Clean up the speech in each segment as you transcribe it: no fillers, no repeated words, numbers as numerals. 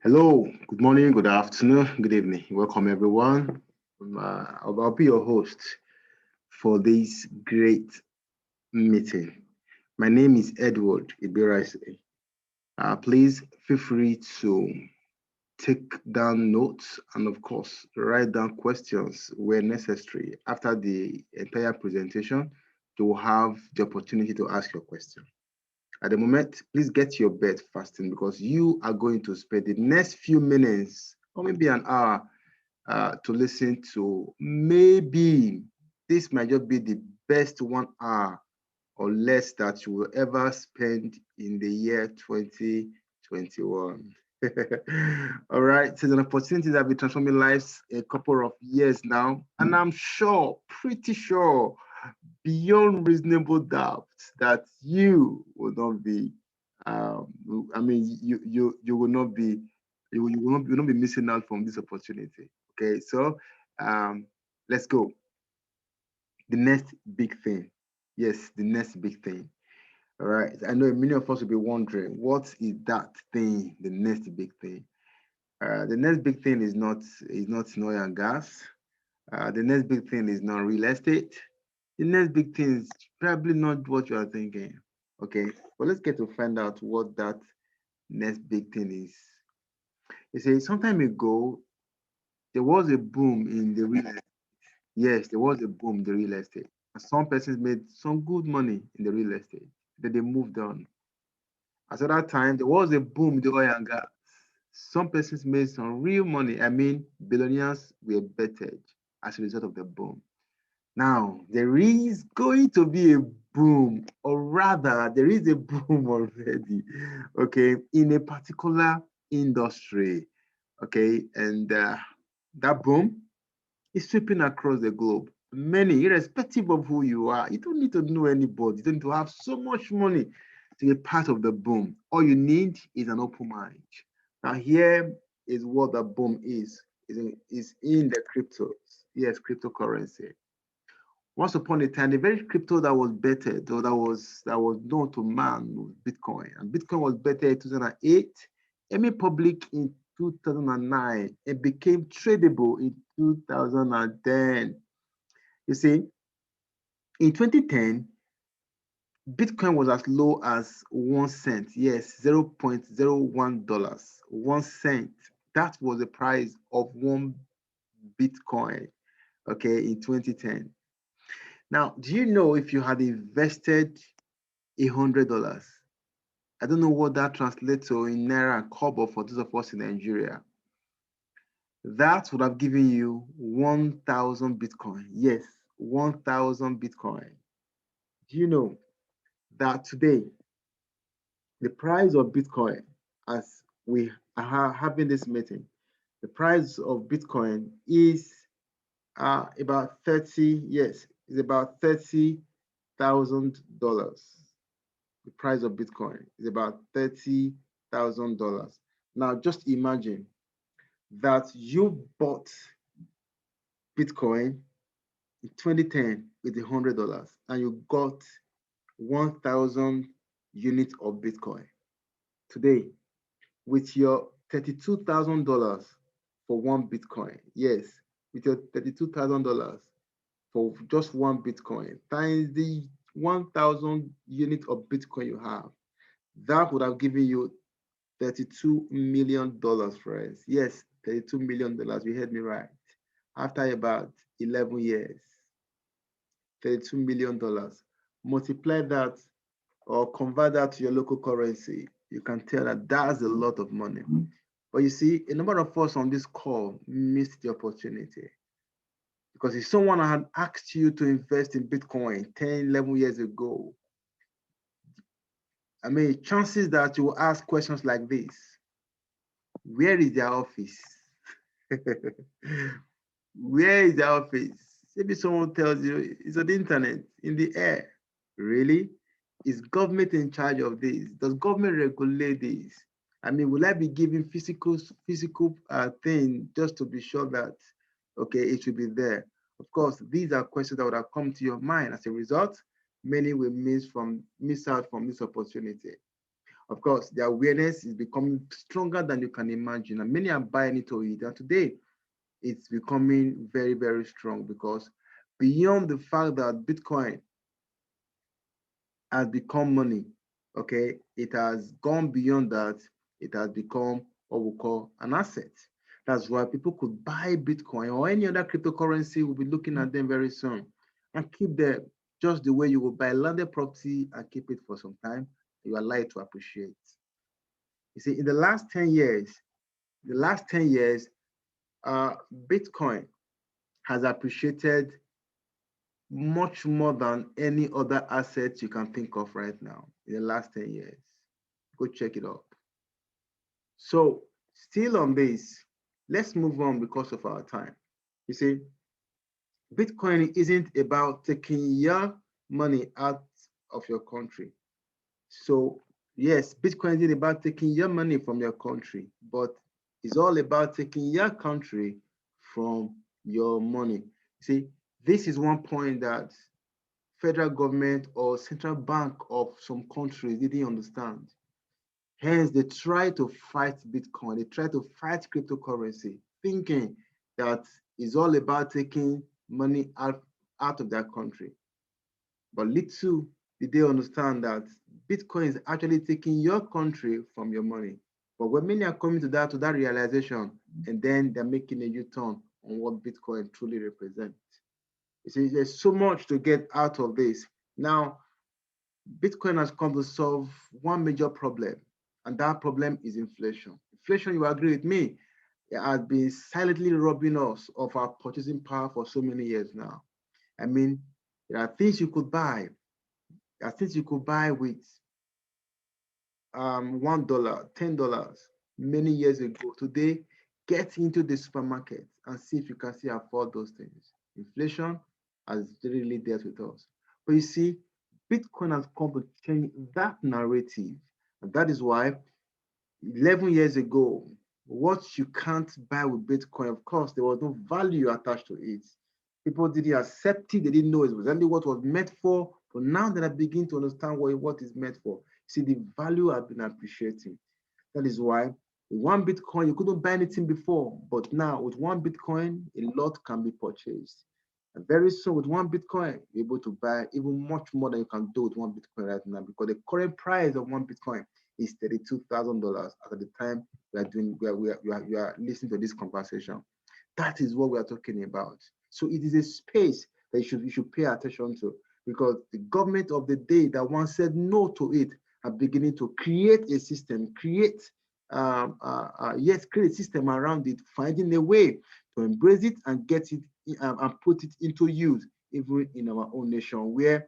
Hello, good morning, good afternoon, good evening. Welcome, everyone. I'll be your host for this great meeting. My name is Edward Ibiraise. Please feel free to take down notes and, of course, write down questions where necessary. After the entire presentation, you will have the opportunity to ask your question. At the moment, please get to your bed fasting because you are going to spend the next few minutes or maybe an hour to listen to. Maybe this might just be the best 1 hour or less that you will ever spend in the year 2021. All right, it's an opportunity that will be transforming lives a couple of years now, and I'm sure, pretty sure, beyond reasonable doubt that you will not be I mean you will not be you will not be missing out from this opportunity. Okay, so um let's go. The next big thing. Yes, the next big thing. All right, I know many of us will be wondering, what is that thing, the next big thing? The next big thing is not oil and gas. The next big thing is not real estate. The next big thing is probably not what you are thinking. Okay, but let's get to find out what that next big thing is. You see, some time ago, there was a boom in the real estate. Yes, there was a boom in the real estate. And some persons made some good money in the real estate. Then they moved on. At that time, there was a boom in the oil and gas. Some persons made some real money. I mean, billionaires were bettered as a result of the boom. Now, there is going to be a boom, or rather, there is a boom already, okay, in a particular industry, okay, and that boom is sweeping across the globe. Many, irrespective of who you are, you don't need to know anybody, you don't need to have so much money to be part of the boom. All you need is an open mind. Now, here is what the boom is in the cryptos. Yes, cryptocurrency. Once upon a time, the very crypto that was bettered or that was known to man was Bitcoin. And Bitcoin was bettered in 2008, it made public in 2009, it became tradable in 2010. You see, in 2010, Bitcoin was as low as 1 cent. Yes, $0.01. 1 cent. That was the price of one Bitcoin, okay, in 2010. Now, do you know if you had invested $100? I don't know what that translates to in Naira and Kobo for those of us in Nigeria. That would have given you 1,000 Bitcoin. Yes, 1,000 Bitcoin. Do you know that today, the price of Bitcoin, as we are having this meeting, the price of Bitcoin is about 30, yes, is about $30,000. The price of Bitcoin is about $30,000. Now, just imagine that you bought Bitcoin in 2010 with $100 and you got 1,000 units of Bitcoin. Today, with your $32,000 for one Bitcoin, yes, with your $32,000 for just one Bitcoin, times the 1,000 units of Bitcoin you have, that would have given you $32 million, friends. Yes, $32 million. You heard me right. After about 11 years, $32 million. Multiply that or convert that to your local currency. You can tell that that's a lot of money. But you see, a number of us on this call missed the opportunity. Because if someone had asked you to invest in Bitcoin 10, 11 years ago, I mean, chances that you will ask questions like this: where is their office? Where is the office? Maybe someone tells you it's on the internet, in the air. Really? Is government in charge of this? Does government regulate this? I mean, will I be giving physical thing just to be sure that okay, it should be there? Of course, these are questions that would have come to your mind. As a result, many will miss out from this opportunity. Of course, the awareness is becoming stronger than you can imagine, and many are buying into it. And today, it's becoming very, very strong because beyond the fact that Bitcoin has become money, okay, it has gone beyond that. It has become what we call an asset. That's why people could buy Bitcoin or any other cryptocurrency. We'll be looking at them very soon and keep them just the way you will buy landed property and keep it for some time. You are likely to appreciate. You see, in the last 10 years, the last 10 years, Bitcoin has appreciated much more than any other asset you can think of right now in the last 10 years. Go check it out. So, still on this, let's move on because of our time. You see, Bitcoin isn't about taking your money out of your country. So, yes, Bitcoin isn't about taking your money from your country, but it's all about taking your country from your money. See, this is one point that federal government or central bank of some countries didn't understand. Hence, they try to fight Bitcoin. They try to fight cryptocurrency, thinking that it's all about taking money out of their country. But little did they understand that Bitcoin is actually taking your country from your money. But when many are coming to that realization, and then they're making a U-turn on what Bitcoin truly represents. You see, there's so much to get out of this. Now, Bitcoin has come to solve one major problem, and that problem is inflation. Inflation, you agree with me, it has been silently robbing us of our purchasing power for so many years now. I mean, there are things you could buy. There are things you could buy with $1, $10 many years ago. Today, get into the supermarket and see if you can still afford those things. Inflation has really dealt with us. But you see, Bitcoin has come to change that narrative. And that is why 11 years ago, what you can't buy with Bitcoin, of course, there was no value attached to it. People didn't accept it, they didn't know it was only what was meant for. But now that I begin to understand what is meant for, see, the value has been appreciating. That is why with one Bitcoin, you couldn't buy anything before, but now with one Bitcoin, a lot can be purchased. And very soon, with one Bitcoin, you're able to buy even much more than you can do with one Bitcoin right now, because the current price of one Bitcoin is $32,000 at the time we are listening to this conversation. That is what we are talking about. So it is a space that you should pay attention to, because the government of the day that once said no to it are beginning to create a system, create create a system around it, finding a way to embrace it and get it and put it into use, even in our own nation, where a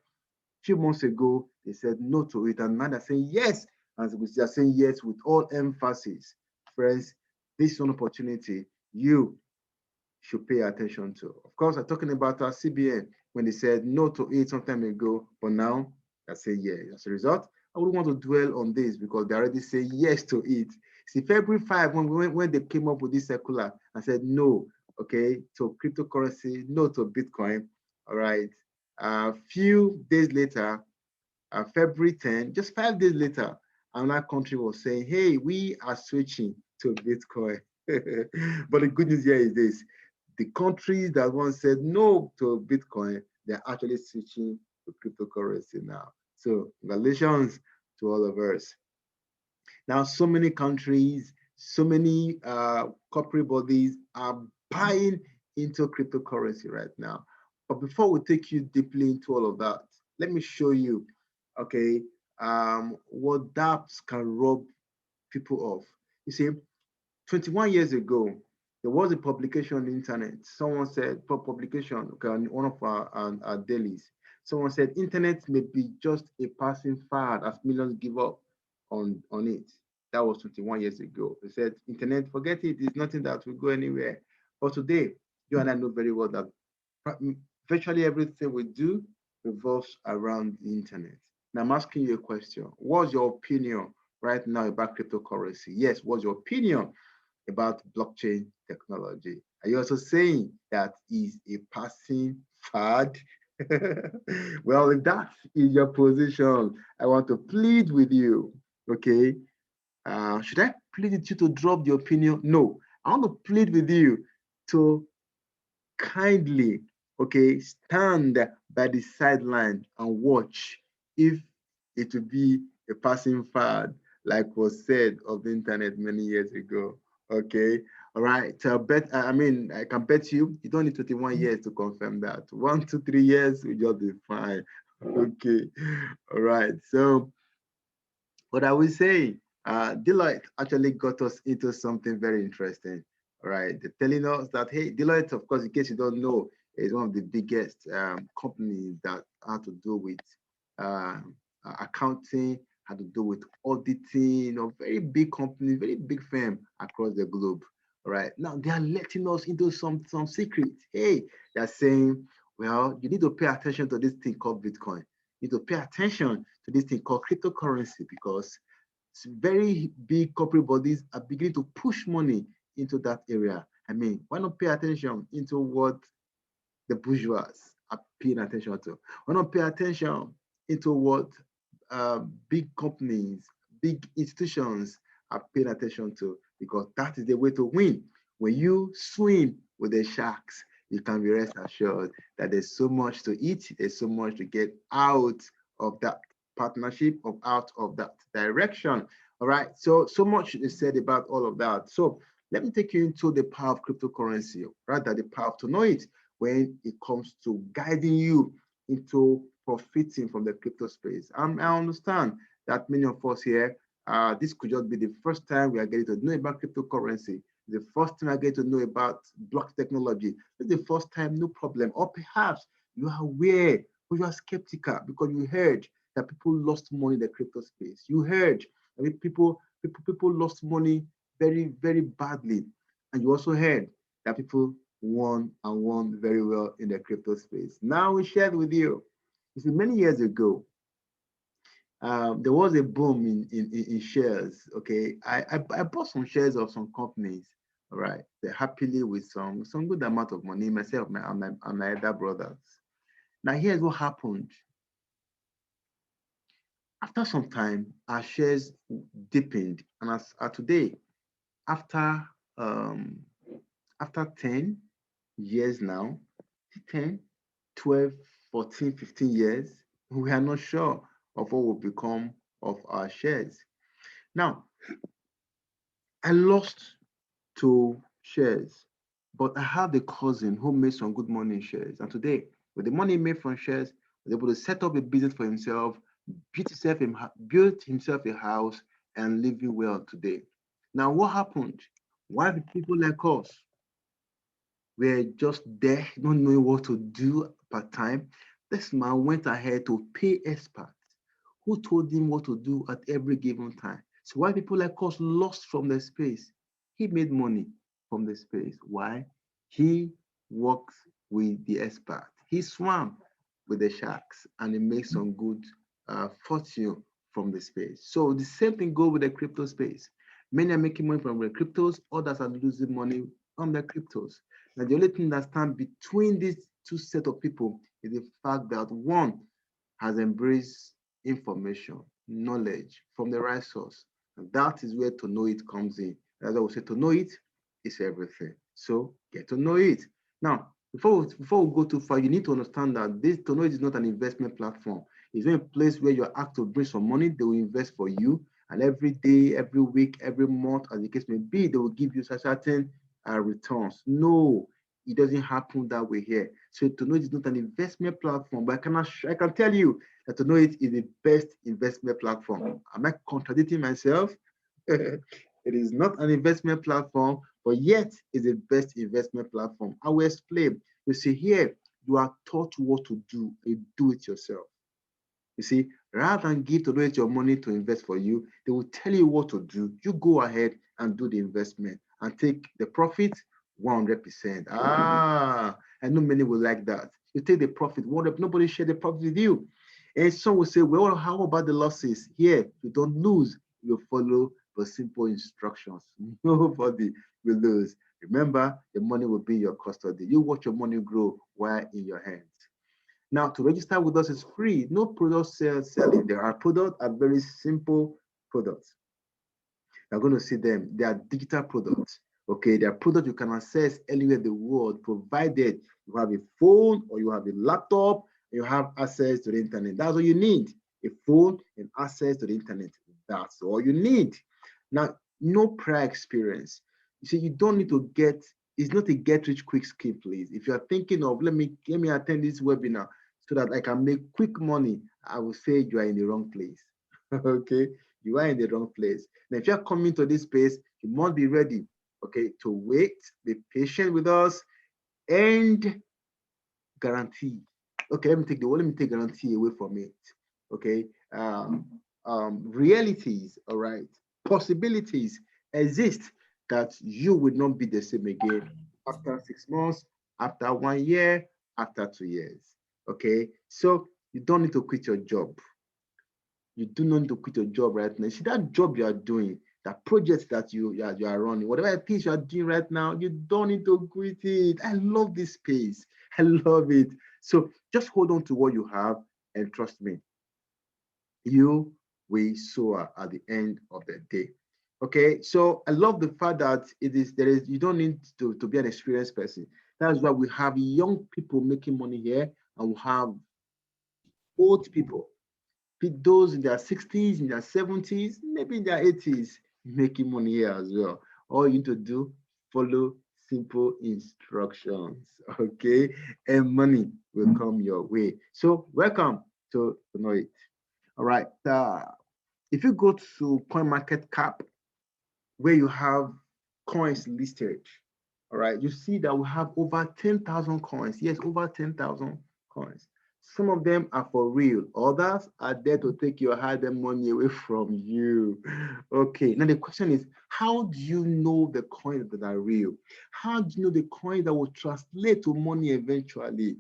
few months ago they said no to it, and now they're saying yes, and they are saying yes with all emphasis. Friends, this is an opportunity you should pay attention to. Of course, I'm talking about our CBN when they said no to it some time ago, but now they say yes. As a result, I wouldn't want to dwell on this because they already say yes to it. See, February 5, when they came up with this circular and said no, okay, to cryptocurrency, no to Bitcoin, all right. A few days later, February 10, just 5 days later, another country was saying, hey, we are switching to Bitcoin. But the good news here is this: the countries that once said no to Bitcoin, they're actually switching to cryptocurrency now. So congratulations to all of us. Now, so many countries, so many corporate bodies are buying into cryptocurrency right now. But before we take you deeply into all of that, let me show you, okay, what dApps can rob people of. You see, 21 years ago, there was a publication on the internet. Someone said, publication, okay, on one of our dailies. Someone said, internet may be just a passing fad as millions give up on it. That was 21 years ago. They said, internet, forget it. It's nothing that will go anywhere. But today, you and I know very well that virtually everything we do revolves around the internet. Now, I'm asking you a question. What's your opinion right now about cryptocurrency? Yes, what's your opinion about blockchain technology? Are you also saying that is a passing fad? Well, if that is your position, I want to plead with you. Okay. Should I plead with you to drop the opinion? No. I want to plead with you to kindly, okay, stand by the sideline and watch if it will be a passing fad, like was said of the internet many years ago. Okay, all right. So I mean, I can bet you don't need 21 years to confirm that. 1, 2, 3 years will just be fine. Okay, all right. So but I will say, Deloitte actually got us into something very interesting. All right, they're telling us that hey, Deloitte, of course, in case you don't know, is one of the biggest companies that had to do with accounting, had to do with auditing, very big company, very big firm across the globe. All right, now they are letting us into some secrets. Hey, they're saying, well, you need to pay attention to this thing called Bitcoin. You need to pay attention to this thing called cryptocurrency because very big corporate bodies are beginning to push money into that area. I mean, why not pay attention into what the bourgeois are paying attention to? Why not pay attention into what big companies, big institutions are paying attention to? Because that is the way to win. When you swim with the sharks, you can be rest assured that there's so much to eat, there's so much to get out of that partnership, of out of that direction. All right. So much is said about all of that. So let me take you into the power of cryptocurrency, rather the power to know it when it comes to guiding you into profiting from the crypto space. I understand that many of us here, this could just be the first time we are getting to know about cryptocurrency, the first time I get to know about block technology. It's the first time, no problem. Or perhaps you are aware, but you are skeptical because you heard that people lost money in the crypto space. You heard that people lost money very, very badly. And you also heard that people won very well in the crypto space. Now we shared with you. You see, many years ago, there was a boom in shares. Okay, I bought some shares of some companies. All right, they're happily with some good amount of money. Myself, my other brothers. Now here's what happened. After some time, our shares deepened, and as today, after um, after 10 years now, 10, 12, 14, 15 years, we are not sure of what will become of our shares. Now, I lost to shares, but I have a cousin who made some good money in shares. And today, with the money made from shares, was able to set up a business for himself, built himself a house, and living well today. Now, what happened? Why did people like us were just there, not knowing what to do part time? This man went ahead to pay experts who told him what to do at every given time. So why people like us lost from the space? He made money from the space. Why? He works with the expert. He swam with the sharks and he made some good fortune from the space. So the same thing goes with the crypto space. Many are making money from the cryptos, others are losing money on the cryptos. Now the only thing that stands between these two set of people is the fact that one has embraced information, knowledge from the right source. And that is where to know it comes in. As I would say, to know it is everything. So get to know it. Now, before we go too far, you need to understand that this to know it is not an investment platform. It's not a place where you're asked to bring some money, they will invest for you. And every day, every week, every month, as the case may be, they will give you certain returns. No, it doesn't happen that way here. So to know it is not an investment platform, but I can tell you that to know it is the best investment platform. Am I contradicting myself? It is not an investment platform, but yet is the best investment platform. I will explain. You see, here you are taught what to do, you do it yourself. You see, rather than give to donate your money to invest for you, they will tell you what to do. You go ahead and do the investment and take the profit 100%. I know many will like that. You take the profit, nobody share the profit with you. And some will say, well, how about the losses? Here, you don't lose. You follow the simple instructions. Nobody will lose. Remember, the money will be your custody. You watch your money grow while in your hands. Now, to register with us is free. No product selling. There are products are very simple products. You're going to see them. They are digital products. Okay, they are products you can access anywhere in the world, provided you have a phone or you have a laptop, you have access to the internet. That's all you need. A phone and access to the internet. That's all you need. Now, no prior experience. You see, you don't need to get, it's not a get rich quick scheme, please. If you are thinking of let me attend this webinar so that I can make quick money, I will say you are in the wrong place. Okay, you are in the wrong place. Now, if you're coming to this space, you must be ready, okay, to wait, be patient with us, and guarantee. Okay, let me take guarantee away from it. Okay, realities, all right, possibilities exist that you would not be the same again after 6 months, after 1 year, after 2 years. Okay, so you don't need to quit your job. You do not need to quit your job right now. See that job you are doing, that project that you are running, whatever it is you are doing right now, you don't need to quit it. I love this space. I love it. So just hold on to what you have and trust me, you will soar at the end of the day. Okay, so I love the fact that you don't need to be an experienced person. That's why we have young people making money here, and we have old people, those in their 60s, in their 70s, maybe in their 80s, making money here as well. All you need to do, follow simple instructions, okay? And money will come your way. So welcome to know it. All right. If you go to CoinMarketCap, where you have coins listed, all right, you see that we have over 10,000 coins. Yes, over 10,000 coins. Some of them are for real. Others are there to take your hard-earned money away from you. Okay, now the question is, how do you know the coins that are real? How do you know the coins that will translate to money eventually?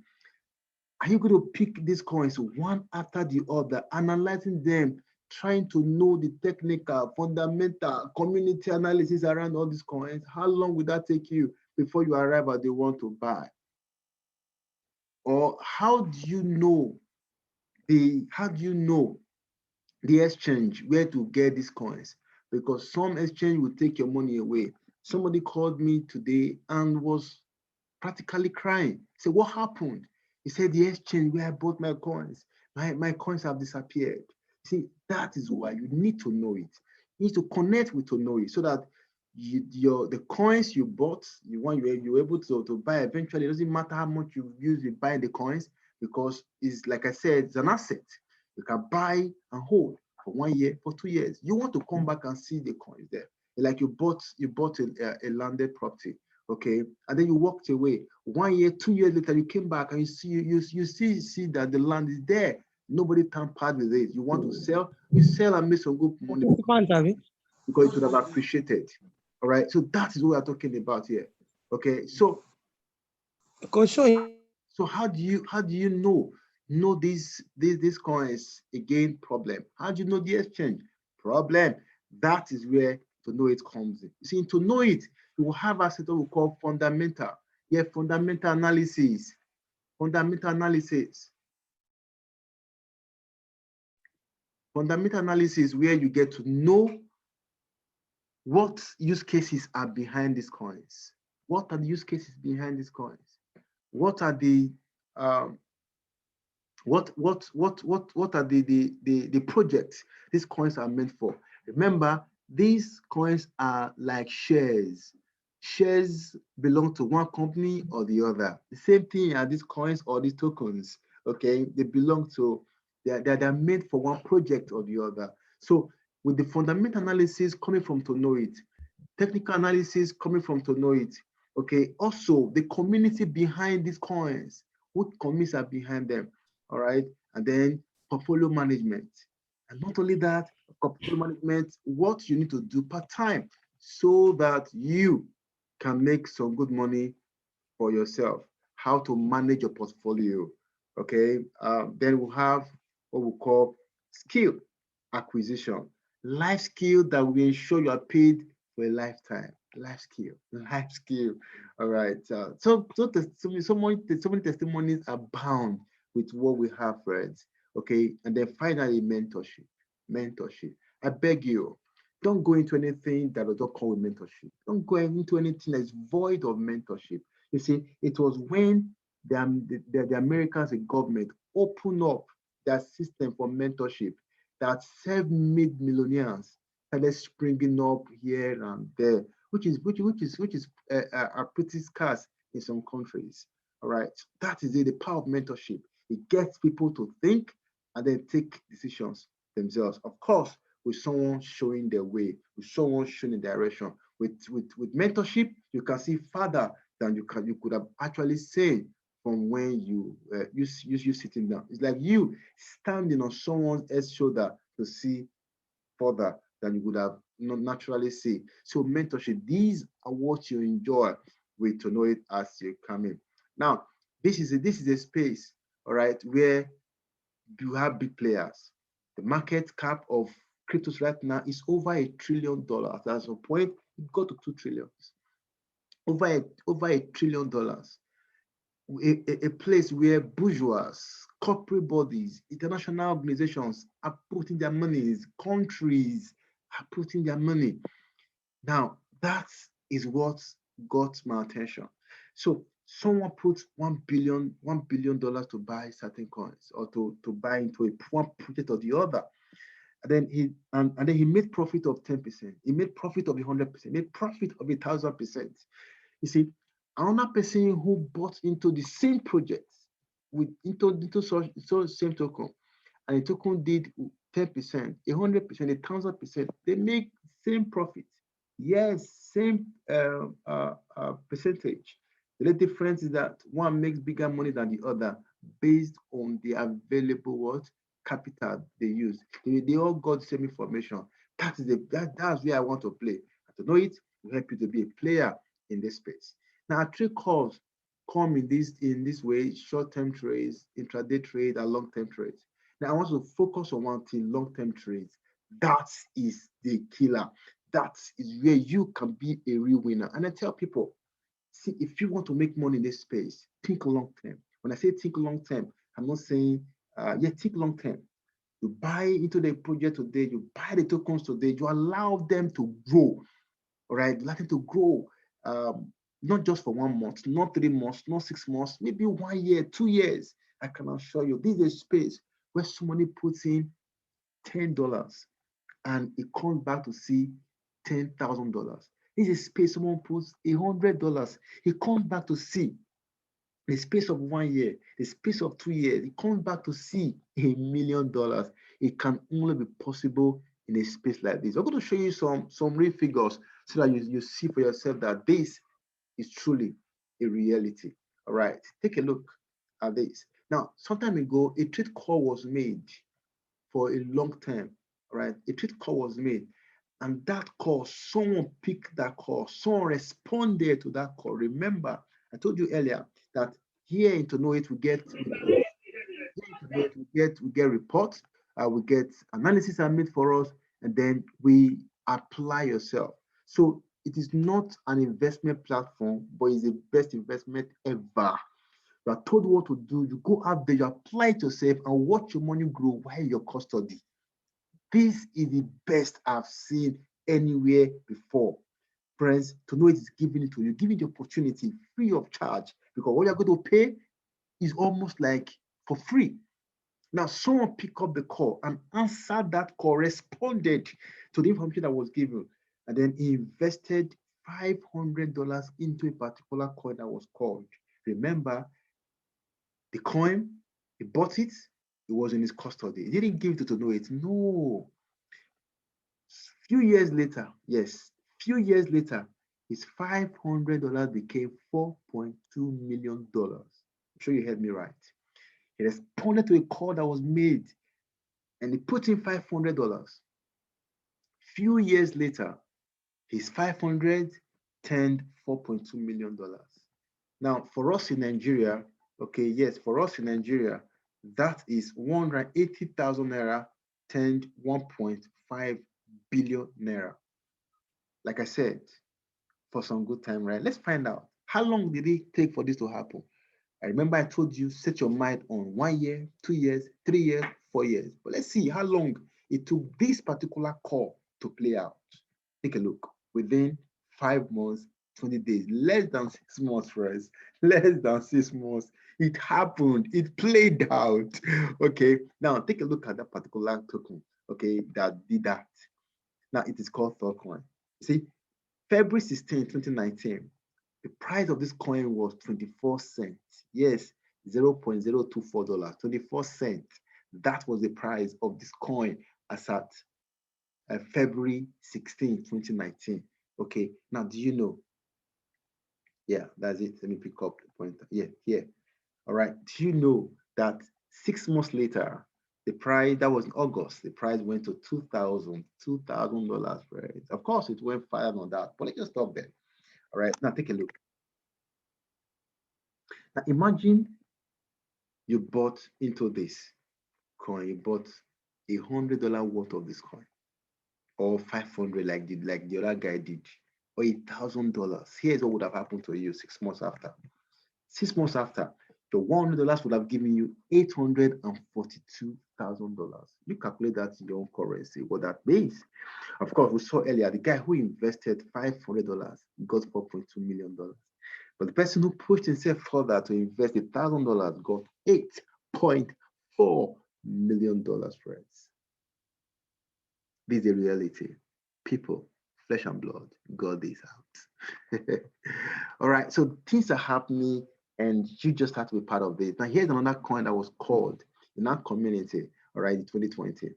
Are you going to pick these coins one after the other, analyzing them, trying to know the technical, fundamental, community analysis around all these coins? How long will that take you before you arrive at the one to buy? Or how do you know the exchange where to get these coins? Because some exchange will take your money away. Somebody called me today and was practically crying. He said, what happened? He said, the exchange where I bought my coins, my coins have disappeared. See, that is why you need to know it. You need to connect with to know it so that the coins you bought, you're able to buy eventually. It doesn't matter how much you use in buying the coins, because it's like I said, it's an asset. You can buy and hold for 1 year, for 2 years. You want to come back and see the coins there. Like you bought a landed property, okay, and then you walked away. 1 year, 2 years later, you came back and you see that the land is there. Nobody tampered with it. You want to sell, you sell and make some good money because it would have appreciated. All right, so that is what we're talking about here. Okay, so how do you know these coins? Again, problem. How do you know the exchange? Problem. That is where to know it comes in. You see, to know it, you will have a set of what we call fundamental. Yeah, fundamental analysis. Fundamental analysis. Fundamental analysis where you get to know what use cases are behind these coins. What are the use cases behind these coins? What are the what are the projects these coins are meant for? Remember, these coins are like shares. Shares belong to one company or the other. The same thing as these coins or these tokens. Okay, they belong to, they're made for one project or the other. So with the fundamental analysis coming from to know it, technical analysis coming from to know it, okay, also the community behind these coins, what communities are behind them, all right, and then portfolio management. And not only that, portfolio management, what you need to do part time so that you can make some good money for yourself, how to manage your portfolio. Okay, then we'll have what we call skill acquisition, life skill that will ensure you are paid for a lifetime. Life skill, life skill. All right. So many testimonies abound with what we have, friends. Okay, and then finally mentorship. Mentorship. I beg you, don't go into anything that does not come with mentorship. Don't go into anything that is void of mentorship. You see, it was when the Americans, the government, opened up their system for mentorship that self-made millionaires started springing up here and there, which is pretty scarce in some countries. All right, that is it. The power of mentorship. It gets people to think and then take decisions themselves. Of course, with someone showing the way, with someone showing the direction. With mentorship, you can see further than you could have actually said from when you sitting down. It's like you standing on someone else's shoulder to see further than you would have not naturally see. So mentorship, these are what you enjoy with to know it as you come in. Now, this is a space, all right, where you have big players. The market cap of cryptos right now is over $1 trillion. At some point, it got to 2 trillion. Over $1 trillion. A place where bourgeois, corporate bodies, international organizations are putting their money, countries are putting their money. Now, that is what got my attention. So someone puts $1 billion to buy certain coins or to buy into one project or the other. And then he made profit of 10%. He made profit of 100%, made profit of 1,000%. You see, another person who bought into the same project into same token, and the token did 10%, 100%, 1,000%, they make same profit. Yes, same percentage. The only difference is that one makes bigger money than the other based on the available what capital they use. They all got the same information. That's where I want to play. And to know it will help you to be a player in this space. Now, trade calls come in this way: short-term trades, intraday trade, and long-term trades. Now, I want to focus on one thing: long-term trades. That is the killer. That is where you can be a real winner. And I tell people, see, if you want to make money in this space, think long term. When I say think long term, I'm not saying, think long term. You buy into the project today, you buy the tokens today, you allow them to grow, all right? Allow them to grow, not just for 1 month, not 3 months, not 6 months, maybe 1 year, 2 years. I can assure you, this is a space where somebody puts in $10 and it comes back to see $10,000. This is a space someone puts $100, he comes back to see the space of 1 year, the space of 2 years, it comes back to see $1 million. It can only be possible in a space like this. I'm going to show you some real figures so that you see for yourself that this is truly a reality. All right, take a look at this. Now, some time ago, a trade call was made for a long term. All right, a trade call was made, and that call, someone picked that call, someone responded to that call. Remember, I told you earlier that here in Tonoit we get reports, we get analysis are made for us, and then we apply yourself. So it is not an investment platform, but it's the best investment ever. You are told what to do, you go out there, you apply it yourself, and watch your money grow while your custody. This is the best I've seen anywhere before. Friends, to know it is giving it to you, giving the opportunity free of charge, because what you're going to pay is almost like for free. Now, someone picked up the call and answered that call, responded to the information that was given, and then he invested $500 into a particular coin that was called. Remember, the coin, he bought it, it was in his custody. He didn't give it to know it. No. Few years later, yes, few years later, his $500 became $4.2 million. I'm sure you heard me right. He responded to a call that was made and he put in $500. Few years later, his 500 turned $4.2 million. Now, for us in Nigeria, okay, yes, for us in Nigeria, that is 180,000 naira turned 1.5 billion naira. Like I said, for some good time, right? Let's find out. How long did it take for this to happen? I remember I told you set your mind on 1 year, 2 years, 3 years, 4 years. But let's see how long it took this particular call to play out. Take a look. Within 5 months, 20 days, less than 6 months, friends, less than 6 months, it happened. It played out. Okay, now take a look at that particular token, okay, that did that. Now it is called Thoughtcoin. See, February 16, 2019, the price of this coin was 24 cents. Yes, $0.024, 24 cents. That was the price of this coin as at February 16, 2019. Okay, now do you know? Yeah, that's it. Let me pick up the point. Yeah, here. All right. Do you know that 6 months later, the price that was in August, the price went to $2,000 for it. Of course, it went further on that, but let's just stop there. All right. Now take a look. Now imagine you bought into this coin, you bought $100 worth of this coin, or 500 like the other guy did, or $1,000. Here's what would have happened to you 6 months after. 6 months after, your $100 would have given you $842,000. You calculate that in your own currency, what that means. Of course, we saw earlier the guy who invested $500 got $4.2 million. But the person who pushed himself further to invest $1,000 got $8.4 million, friends. This is the reality. People, flesh and blood, God is out. All right, so things are happening and you just have to be part of this. Now, here's another coin that was called in that community, all right, in 2020,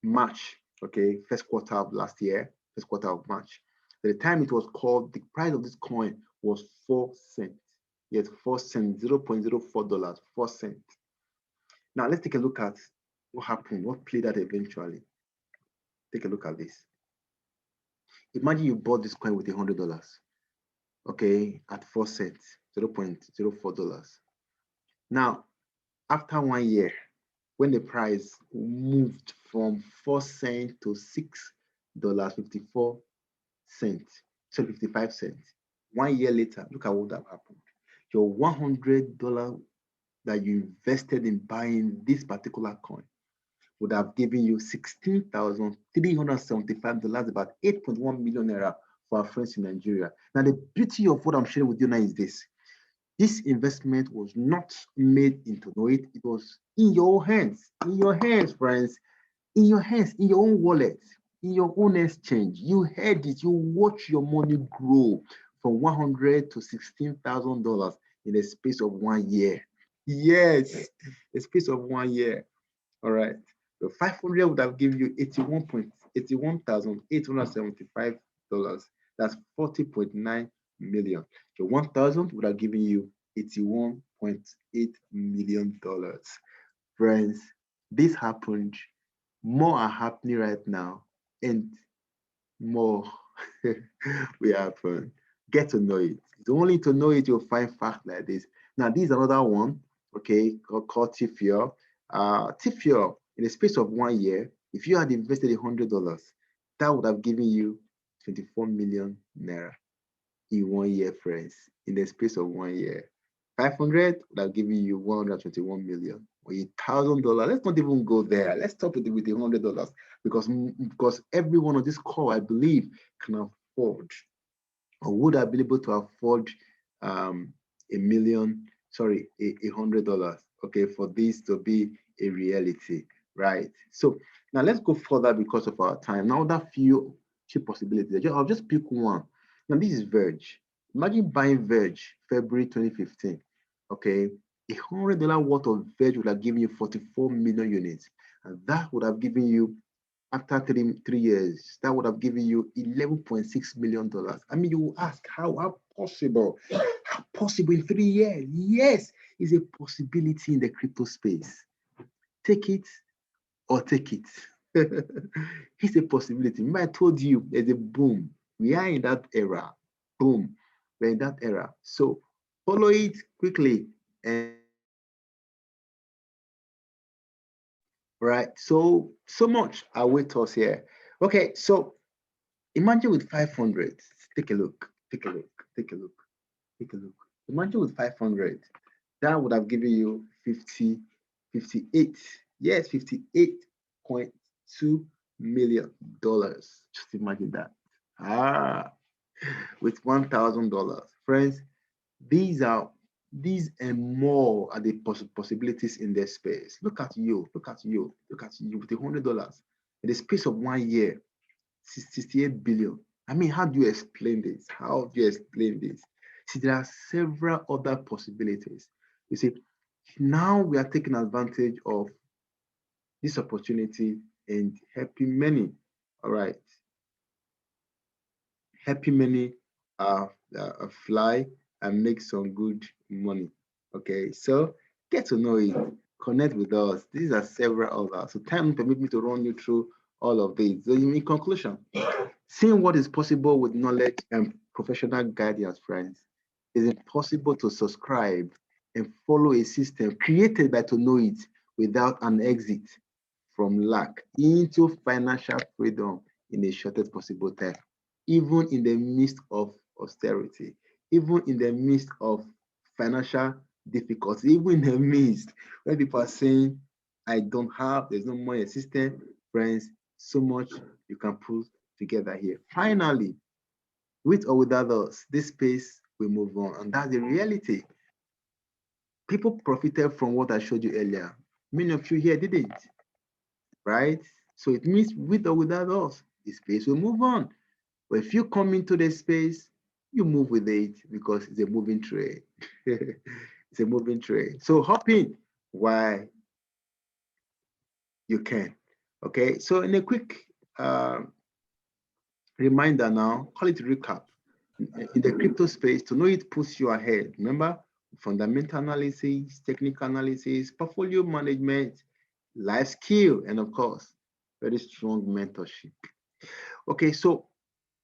March, okay, first quarter of last year, first quarter of March. At the time it was called, the price of this coin was 4 cents. Yes, 4 cents, $0.04, 4 cents. Now, let's take a look at what happened, what played out eventually. Take a look at this. Imagine you bought this coin with $100, okay, at 4 cents, $0.04. Now, after 1 year, when the price moved from 4 cents to $6.54, so 55 cents. 1 year later, look at what that happened. Your $100 that you invested in buying this particular coin would have given you $16,375, about 8.1 million naira for our friends in Nigeria. Now, the beauty of what I'm sharing with you now is this. This investment was not made into tonoit. It was in your hands, friends, in your hands, in your own wallet, in your own exchange. You had it, you watch your money grow from $100 to $16,000 in the space of 1 year. Yes, the space of 1 year. All right. So 500 would have given you $81,875. That's 40.9 million. So 1,000 would have given you $81.8 million. Friends, this happened. More are happening right now, and more will happen. Get to know it. It's only to know it you'll find facts like this. Now, this is another one, okay, called TFIO. TFIO, in the space of 1 year, if you had invested $100, that would have given you 24 million naira in 1 year, friends, in the space of 1 year. 500 would have given you 121 million or $1,000. Let's not even go there. Let's stop with the $100 because everyone on this call, I believe, can afford or would have been able to afford $100, okay, for this to be a reality, right? So now let's go further because of our time. Now that few possibilities, I'll just pick one. Now this is Verge. Imagine buying Verge February 2015, okay? $100 worth of Verge would have given you 44 million units, and that would have given you, after three years, that would have given you $11.6 million. I mean, you will ask, how possible? How possible in 3 years? Yes, it's a possibility in the crypto space. Take it or take it. It's a possibility. Remember, I told you there's a boom. We are in that era. Boom. We're in that era. So follow it quickly. And right. So much await us here. Okay, so imagine with 500. Take a look. Take a look. Take a look. Take a look. Imagine with 500. That would have given you 58. Yes, 58 $1.2 million. Just imagine that. With $1,000. Friends, these and more are the possibilities in their space. Look at you with $100 in the space of 1 year, 68 billion. I mean, how do you explain this? How do you explain this? See, there are several other possibilities. You see, now we are taking advantage of this opportunity and helping many. All right, helping many fly and make some good money. Okay, so get to know it, connect with us. These are several others. So time permit me to run you through all of these. So in conclusion, seeing what is possible with knowledge and professional guidance, friends, is impossible to subscribe and follow a system created by to know it without an exit from lack into financial freedom in the shortest possible time, even in the midst of austerity, even in the midst of financial difficulty, even in the midst where people are saying, I don't have, there's no money in the system. Friends, so much you can put together here. Finally, with or without us, this space will move on. And that's the reality. People profited from what I showed you earlier. Many of you here didn't, right? So it means with or without us, the space will move on. But if you come into the space, you move with it because it's a moving train. It's a moving train. So hop in while you can. Okay. So in a quick reminder now, call it recap. In the crypto space, to know it puts you ahead. Remember, fundamental analysis, technical analysis, portfolio management, life skill, and of course, very strong mentorship. Okay, so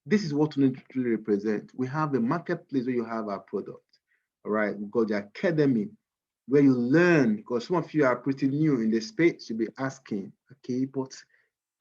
this is what we truly represent. We have the marketplace where you have our product. All right, we've got the academy where you learn, because some of you are pretty new in the space. You'll be asking, okay, but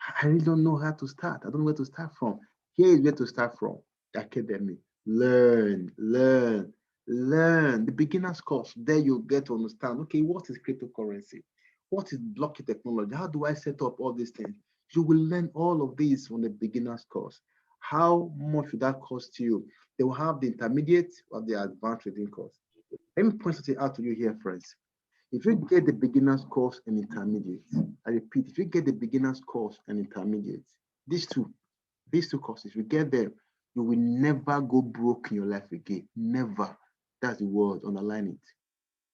I really don't know how to start. I don't know where to start from. Here is where to start from. The academy. Learn, learn, learn. The beginner's course. There you get to understand, okay, what is cryptocurrency? What is blockchain technology? How do I set up all these things? You will learn all of these from the beginner's course. How much would that cost you? They will have the intermediate or the advanced trading course. Let me point something out to you here, friends. If you get the beginner's course and intermediate, I repeat, if you get the beginner's course and intermediate, these two courses, you get them, you will never go broke in your life again. Never. That's the word, underline it.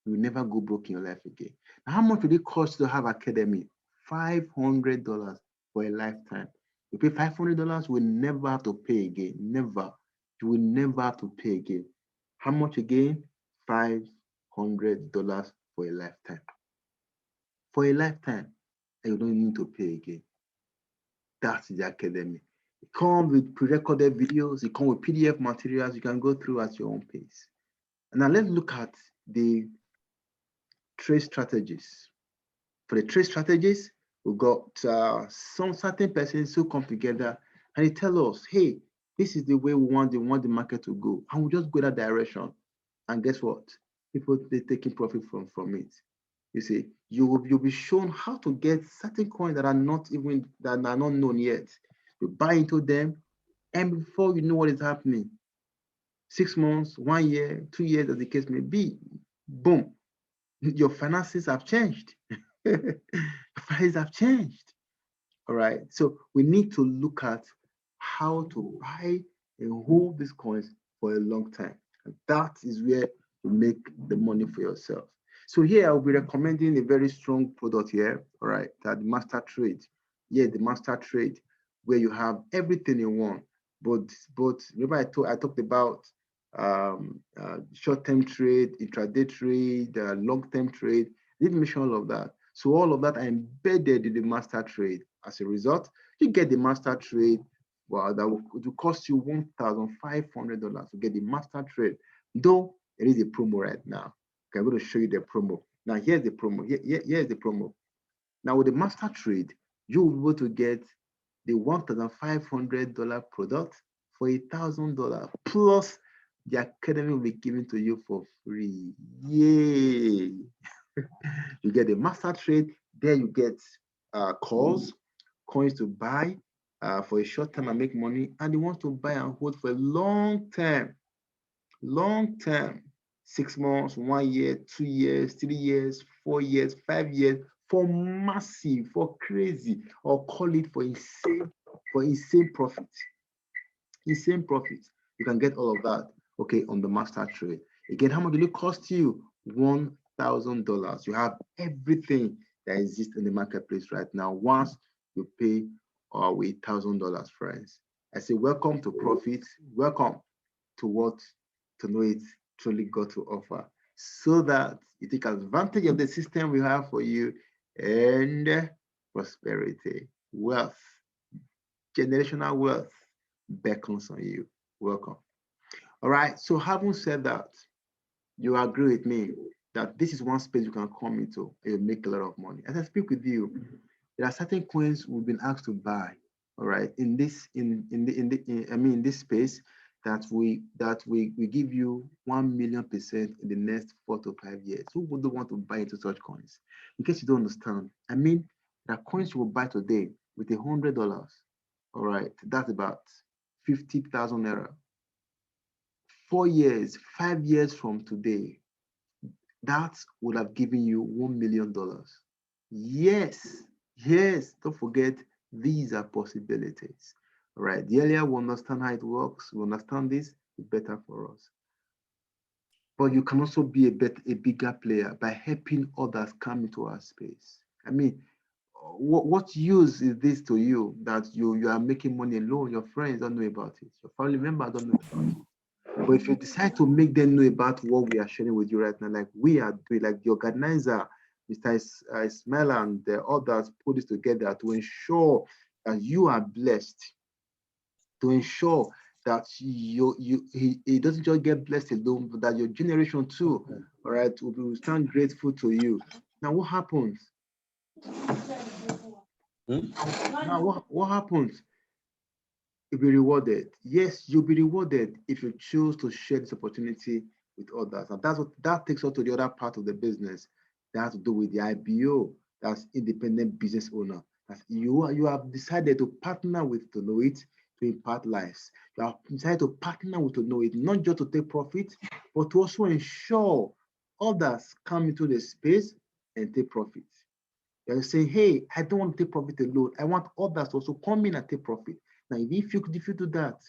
You will never go broke in your life again. Now, how much would it cost to have academy? $500 for a lifetime. You pay $500, you will never have to pay again. Never. You will never have to pay again. How much again? $500 for a lifetime. For a lifetime, and you don't need to pay again. That's the academy. It comes with pre-recorded videos, it comes with PDF materials you can go through at your own pace. And now let's look at the trade strategies. For the trade strategies, we've got some certain persons who come together and they tell us, hey, this is the way we want the market to go. And we just go that direction. And guess what? People, they're taking profit from it. You see, you'll be shown how to get certain coins that are not known yet. You buy into them, and before you know what is happening, 6 months, 1 year, 2 years, as the case may be, boom, your finances have changed. Your finances have changed. All right. So we need to look at how to buy and hold these coins for a long time. And that is where you make the money for yourself. So here I'll be recommending a very strong product here. All right, that the master trade. Yeah, the master trade, where you have everything in one. But remember I talked about short-term trade, intraday trade, long-term trade. I didn't mention all of that. So all of that are embedded in the master trade. As a result, you get the master trade. Well, that will cost you $1,500 to get the master trade. Though it is a promo right now. Okay, I'm going to show you the promo. Now here's the promo. Here's the promo. Now with the master trade, you will be able to get the $1,500 product for $1,000 plus the academy will be given to you for free. Yay! You get the master trade. There you get calls, coins to buy for a short time and make money, and they want to buy and hold for a long term, 6 months, 1 year, 2 years, 3 years, 4 years, 5 years, for massive, for crazy, or call it for insane profit. Insane profit. You can get all of that, okay, on the master trade. Again, how much will it cost you? $1,000. You have everything that exists in the marketplace right now once you pay with $1,000, friends. I say, welcome to profit. Welcome to what tonoit truly got to offer, so that you take advantage of the system we have for you, and prosperity, wealth, generational wealth beckons on you. Welcome. All right. So, having said that, you agree with me that this is one space you can come into and you make a lot of money. As I speak with you, there are certain coins we've been asked to buy. All right, in this in this space that we give you 1,000,000% in the next 4 to 5 years. Who would want to buy into such coins? In case you don't understand, there are coins you will buy today with $100. All right, that's about 50,000 naira. 4 years, 5 years from today, that would have given you $1,000,000. Yes, yes, don't forget, these are possibilities. All right, the earlier we understand how it works, we understand this, the better for us. But you can also be a bigger player by helping others come into our space. What use is this to you that you are making money alone? Your friends don't know about it. Your family members don't know about it. But if you decide to make them know about what we are sharing with you right now, like we are doing, like the organizer, Mr. Ismail and the others put this together to ensure that you are blessed, to ensure that he doesn't just get blessed alone, but that your generation too, all right, will stand grateful to you. Now, what happens? Now, what happens? You'll be rewarded. Yes, you'll be rewarded if you choose to share this opportunity with others. And that takes us to the other part of the business that has to do with the IBO, that's independent business owner. That you have decided to partner with tonoit to impact lives. You have decided to partner with tonoit not just to take profit, but to also ensure others come into the space and take profit. You're saying, hey, I don't want to take profit alone. I want others to also come in and take profit. Now, if you do that,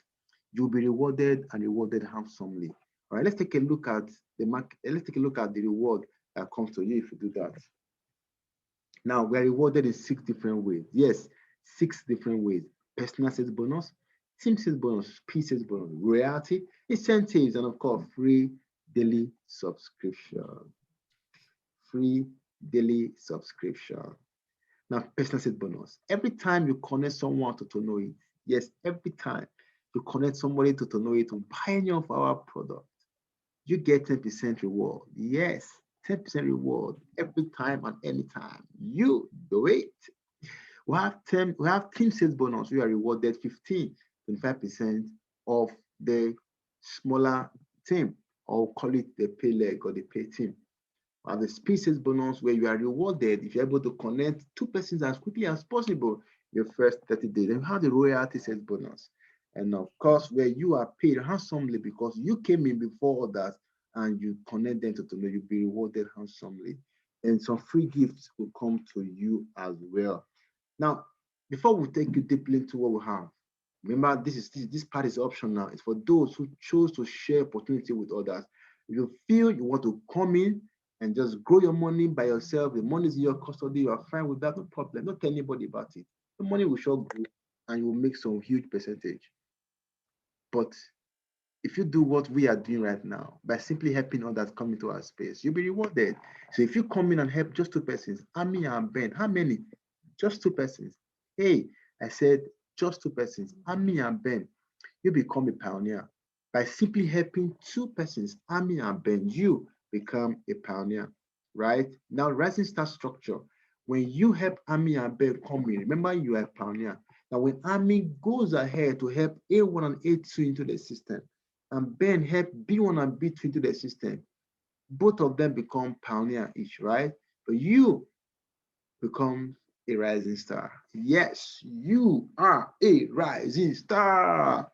you'll be rewarded and rewarded handsomely. All right, let's take a look at the market. Let's take a look at the reward that comes to you if you do that. Now, we are rewarded in 6 different ways. Yes, 6 different ways. Personal sales bonus, team sales bonus, P sales bonus, royalty, incentives, and of course, free daily subscription. Free daily subscription. Now, personal sales bonus. Every time you connect someone to tonoit, yes, every time you connect somebody to tonoit to buy any of our products, you get 10% reward. Yes, 10% reward every time and anytime. You do it. We have team sales bonus. We are rewarded 15-25% of the smaller team, or call it the pay leg or the pay team. And the species bonus, where you are rewarded if you're able to connect 2 persons as quickly as possible in your first 30 days. And you have the royalty sales bonus. And of course, where you are paid handsomely because you came in before others and you connect them to tonoit, you'll be rewarded handsomely. And some free gifts will come to you as well. Now, before we take you deeply into what we have, remember this part is optional. It's for those who chose to share opportunity with others. If you feel you want to come in and just grow your money by yourself, the money is in your custody, you are fine with that, no problem. Don't tell anybody about it. The money will sure grow and you will make some huge percentage. But if you do what we are doing right now by simply helping others come into our space, you'll be rewarded. So if you come in and help just 2 persons, Ami and Ben, how many? Just 2 persons. Hey, I said just 2 persons, Ami and Ben, you become a pioneer. By simply helping 2 persons, Ami and Ben, you become a pioneer, right? Now, rising star structure. When you help Ami and Ben come in, remember you are a pioneer. Now, when Ami goes ahead to help A1 and A2 into the system, and Ben help B1 and B2 into the system, both of them become pioneer each, right? But you become a rising star. Yes, you are a rising star.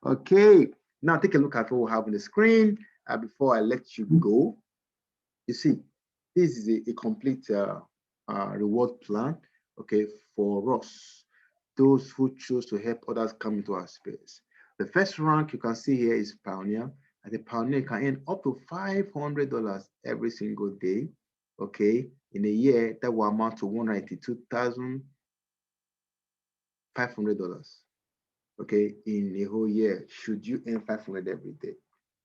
Okay, now take a look at what we have on the screen before I let you go. You see, this is a complete reward plan, okay, for us, those who choose to help others come into our space. The first rank you can see here is Pioneer. And the Pioneer can earn up to $500 every single day, okay? In a year, that will amount to $192,500, okay? In a whole year, should you earn 500 every day.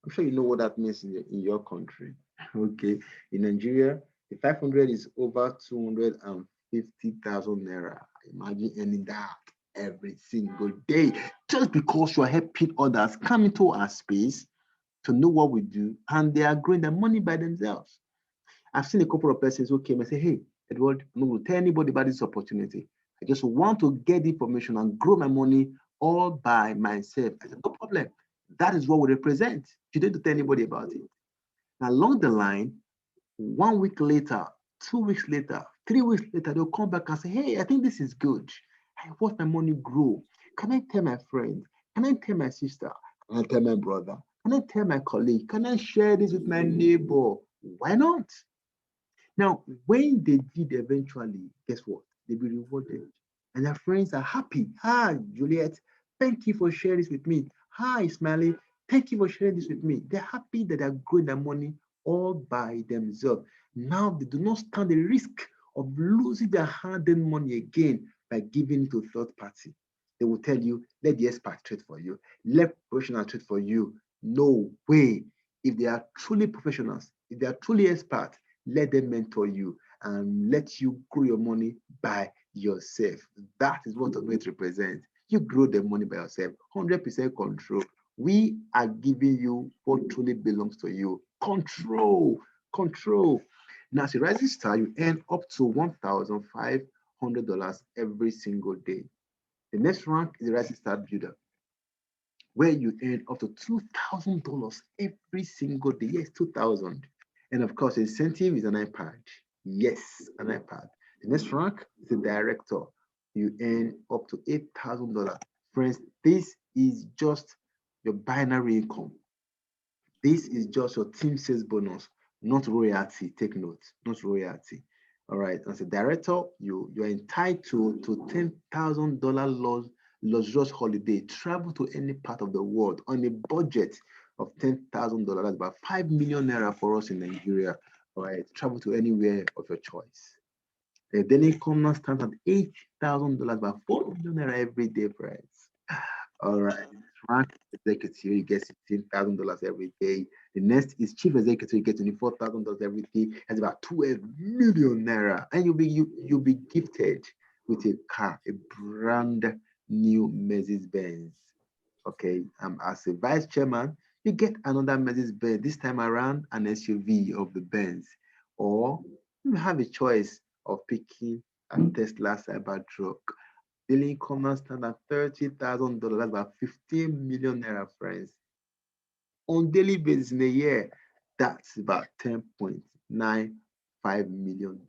I'm sure you know what that means in your country. Okay, in Nigeria, the 500 is over 250,000 naira. Imagine earning that every single day just because you are helping others come into our space to know what we do, and they are growing their money by themselves. I've seen a couple of persons who came and say, "Hey, Edward, I'm not going to tell anybody about this opportunity. I just want to get the information and grow my money all by myself." I said, "No problem. That is what we represent. You don't have to tell anybody about it." Now, along the line, 1 week later, 2 weeks later, 3 weeks later, they'll come back and say, "Hey, I think this is good. I want my money grow. Can I tell my friend? Can I tell my sister? Can I tell my brother? Can I tell my colleague? Can I share this with my neighbor?" Why not? Now, when they did eventually, guess what? They'll be rewarded. And their friends are happy. Hi, Juliet. Thank you for sharing this with me. Hi, Smiley. Thank you for sharing this with me. They're happy that they're growing their money all by themselves. Now they do not stand the risk of losing their hard-earned money again by giving it to third party. They will tell you, let the expert trade for you, let professional trade for you. No way. If they are truly professionals, if they are truly experts, let them mentor you and let you grow your money by yourself. That is what tonoit represents. You grow the money by yourself, 100% control. We are giving you what truly belongs to you. Control, control. Now, as a rising star, you earn up to $1,500 every single day. The next rank is the rising star builder, where you earn up to $2,000 every single day. Yes, 2,000. And of course, the incentive is an iPad. Yes, an iPad. The next rank is a director. You earn up to $8,000. Friends, this is just your binary income. This is just your team sales bonus, not royalty. Take note, not royalty. All right. As a director, you're entitled to $10,000 luxurious holiday. Travel to any part of the world on a budget of $10,000. That's about 5 million naira for us in Nigeria. All right. Travel to anywhere of your choice. The daily income now stands at $8,000, about 4 million naira every day, friends. All right. Rank executive, you get $16,000 every day. The next is chief executive, you get $24,000 every day. That's about 12 million naira. And you'll be gifted with a car, a brand new Mercedes Benz. Okay. As a vice chairman, you get another Mercedes Benz. This time around, an SUV of the Benz. Or you have a choice of picking a Tesla Cybertruck. Daily income now stand at $30,000. That's about 15 million naira, friends. On daily basis in a year, that's about $10.95 million.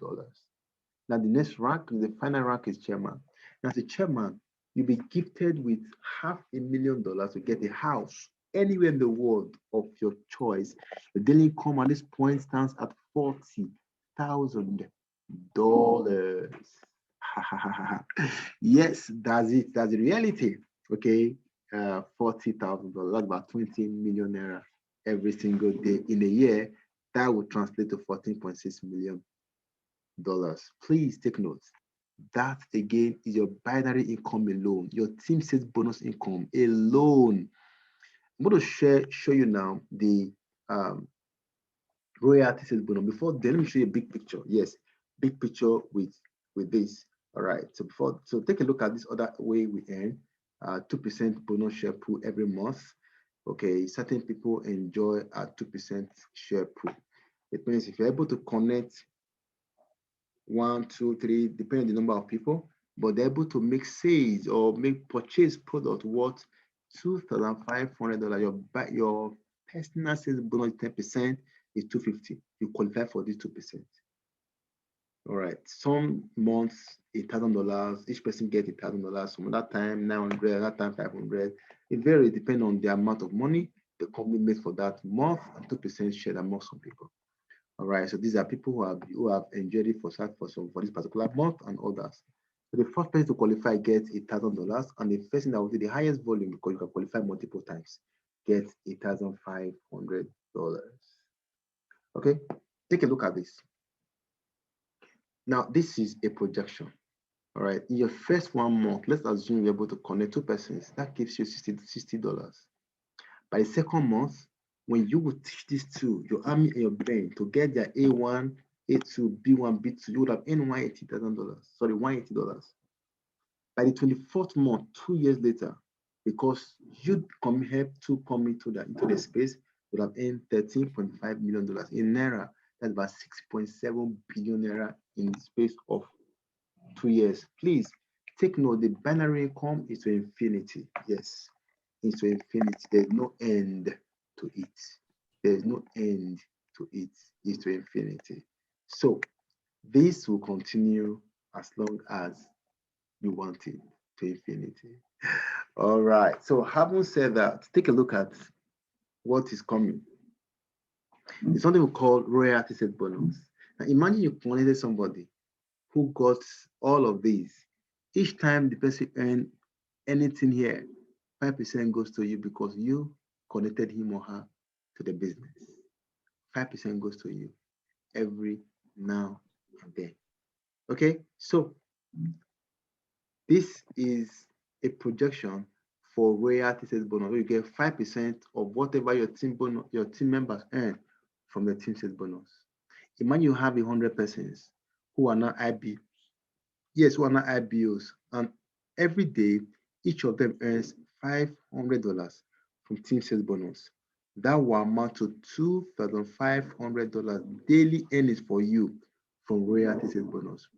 Now, the next rank, the final rank is chairman. Now, as a chairman, you'll be gifted with $500,000 to get a house anywhere in the world of your choice. The daily income at this point stands at $40,000. Yes, that's it. That's the reality. Okay, $40,000. That's about 20 million naira every single day in a year. That would translate to $14.6 million. Please take note. That again is your binary income alone. Your team says bonus income alone. I'm going to show you now the royalty sales bonus. Before then, let me show you a big picture. Yes, big picture with this. All right. So take a look at this other way we earn 2% bonus share pool every month. Okay, certain people enjoy a 2% share pool. It means if you're able to connect 1, 2, 3, depending on the number of people, but they're able to make sales or make purchase product worth $2,500. Your personal sales bonus 10% is 250. You qualify for this 2%. All right. Some months $1,000. Each person gets $1,000. Some other time 900. That time 500. It varies depending on the amount of money the company made for that month, and 2% shared among some people. All right. So these are people who have enjoyed it for this particular month and others. So the first person to qualify gets $1,000, and the person that will do the highest volume, because you can qualify multiple times, gets $1,500. Okay. Take a look at this. Now, this is a projection. All right. In your first 1 month, let's assume you're able to connect 2 persons. That gives you $60. By the second month, when you will teach these two, your army and your brain, to get their A1, A2, B1, B2, you would have earned $180,000. Sorry, $180. By the 24th month, 2 years later, because you help to come into the space, you would have earned $13.5 million in Naira. That's about 6.7 billion Naira in the space of 2 years. Please take note, the binary income is to infinity. Yes, it's to infinity. There's no end to it. There's no end to it. It's to infinity. So this will continue as long as you want it, to infinity. All right. So having said that, take a look at what is coming. It's something we call royalty set bonus. Now imagine you connected somebody who got all of these. Each time the person earn anything here, 5% goes to you because you connected him or her to the business. 5% goes to you every now and then. Okay, so this is a projection for royalty sales bonus. You get 5% of whatever your team members earn from the team sales bonus. Imagine you have 100 persons who are not IB, yes, who are not IBOs, and every day each of them earns $500 from team sales bonus. That will amount to $2,500 daily earnings for you from royalty sales bonus.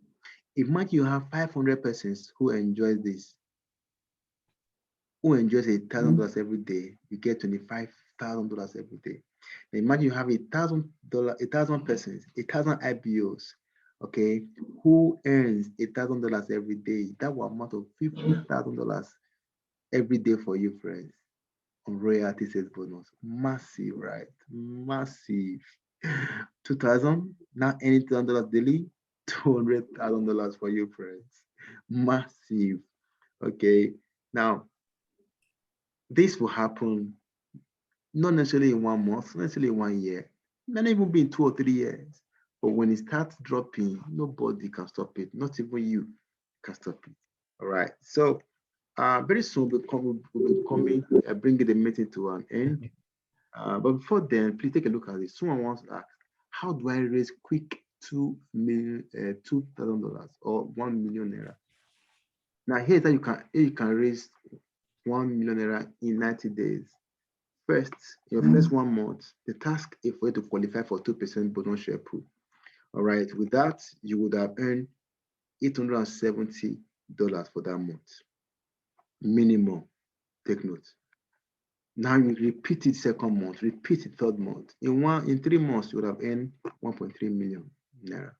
Imagine you have 500 persons who enjoys this, who enjoys $1,000 every day. You get $25,000 every day. Now imagine you have $1,000 persons, 1,000 IBOs, okay, who earns $1,000 every day. That will amount to $50,000 every day for you, friends, on royalty sales bonus. Massive, right? Massive. 2,000 now $80,000 daily, $200,000 for you, friends. Massive. Okay. Now this will happen not necessarily in 1 month, not necessarily in 1 year, not even be in 2 or 3 years. But when it starts dropping, nobody can stop it. Not even you can stop it. All right. So very soon we'll be coming, bringing the meeting to an end. But before then, please take a look at this. Someone wants to ask, how do I raise quick $2,000 or 1 million naira? Now here's how you can raise 1 million naira in 90 days. First, your first 1 month, the task is for you to qualify for 2% bonus share pool. All right, with that, you would have earned $870 for that month. Minimum. Take note. Now you repeat it second month, repeat it third month. In 3 months, you would have earned 1.3 million naira.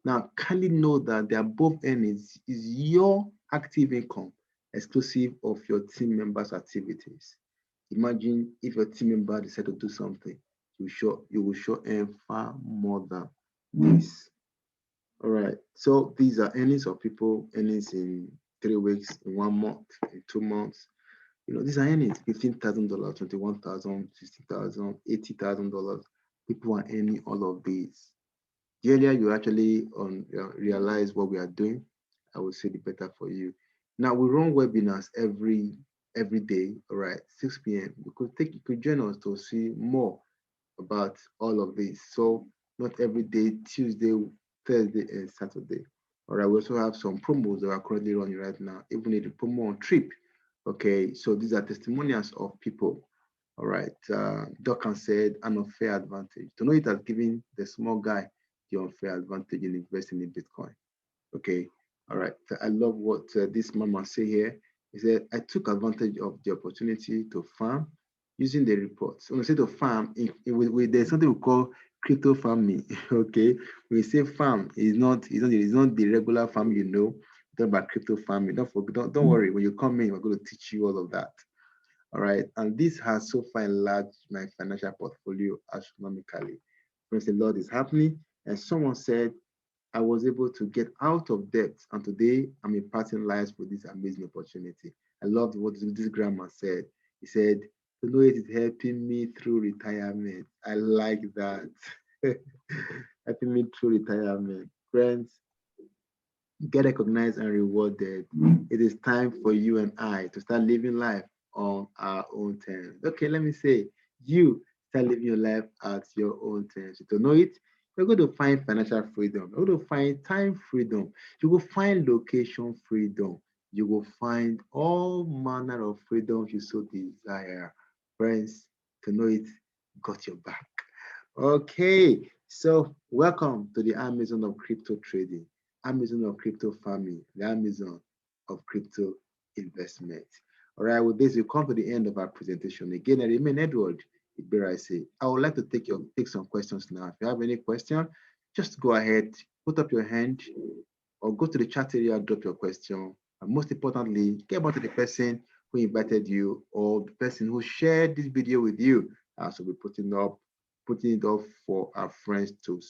Now, kindly know that the above earnings is your active income, exclusive of your team members' activities. Imagine if your team member decide to do something, you will sure earn far more than this. All right. So these are earnings of people, earnings in 3 weeks, in 1 month, in 2 months. These are earnings, $15,000, $21,000, $60,000, $80,000. People are earning all of these. The earlier you actually realize what we are doing, I would say the better for you. Now we run webinars every day, all right, 6 p.m. You could join us to see more about all of this. So not every day, Tuesday, Thursday, and Saturday. All right, we also have some promos that are currently running right now, even in the promo on trip. Okay, so these are testimonials of people. All right, Duncan said an unfair advantage. tonoit has given the small guy the unfair advantage in investing in Bitcoin. Okay, all right. So I love what this mama say here. He said, I took advantage of the opportunity to farm using the reports. When I say to farm, there's something we call crypto farming. Okay, when you say farm, it's not the regular farm, you know. We're talking about crypto farming. Don't forget, don't worry. When you come in, we're going to teach you all of that. All right, and this has so far enlarged my financial portfolio astronomically. Praise the Lord is happening. And someone said I was able to get out of debt, and today I'm imparting lives with this amazing opportunity. I loved what this grandma said. He said, "To know it is helping me through retirement." I like that. Helping me through retirement. Friends, get recognized and rewarded. It is time for you and I to start living life on our own terms. Okay, let me say, you start living your life at your own terms. To know it, you're going to find financial freedom. You're going to find time freedom. You will find location freedom. You will find all manner of freedom you so desire. Friends, to know it, got your back. Okay, so welcome to the Amazon of crypto trading, Amazon of crypto farming, the Amazon of crypto investment. All right, with this, we come to the end of our presentation. Again, I remain Edward Iberase. I would like to take some questions now. If you have any question, just go ahead, put up your hand, or go to the chat area, drop your question. And most importantly, get back to the person who invited you or the person who shared this video with you. So we're putting it up for our friends to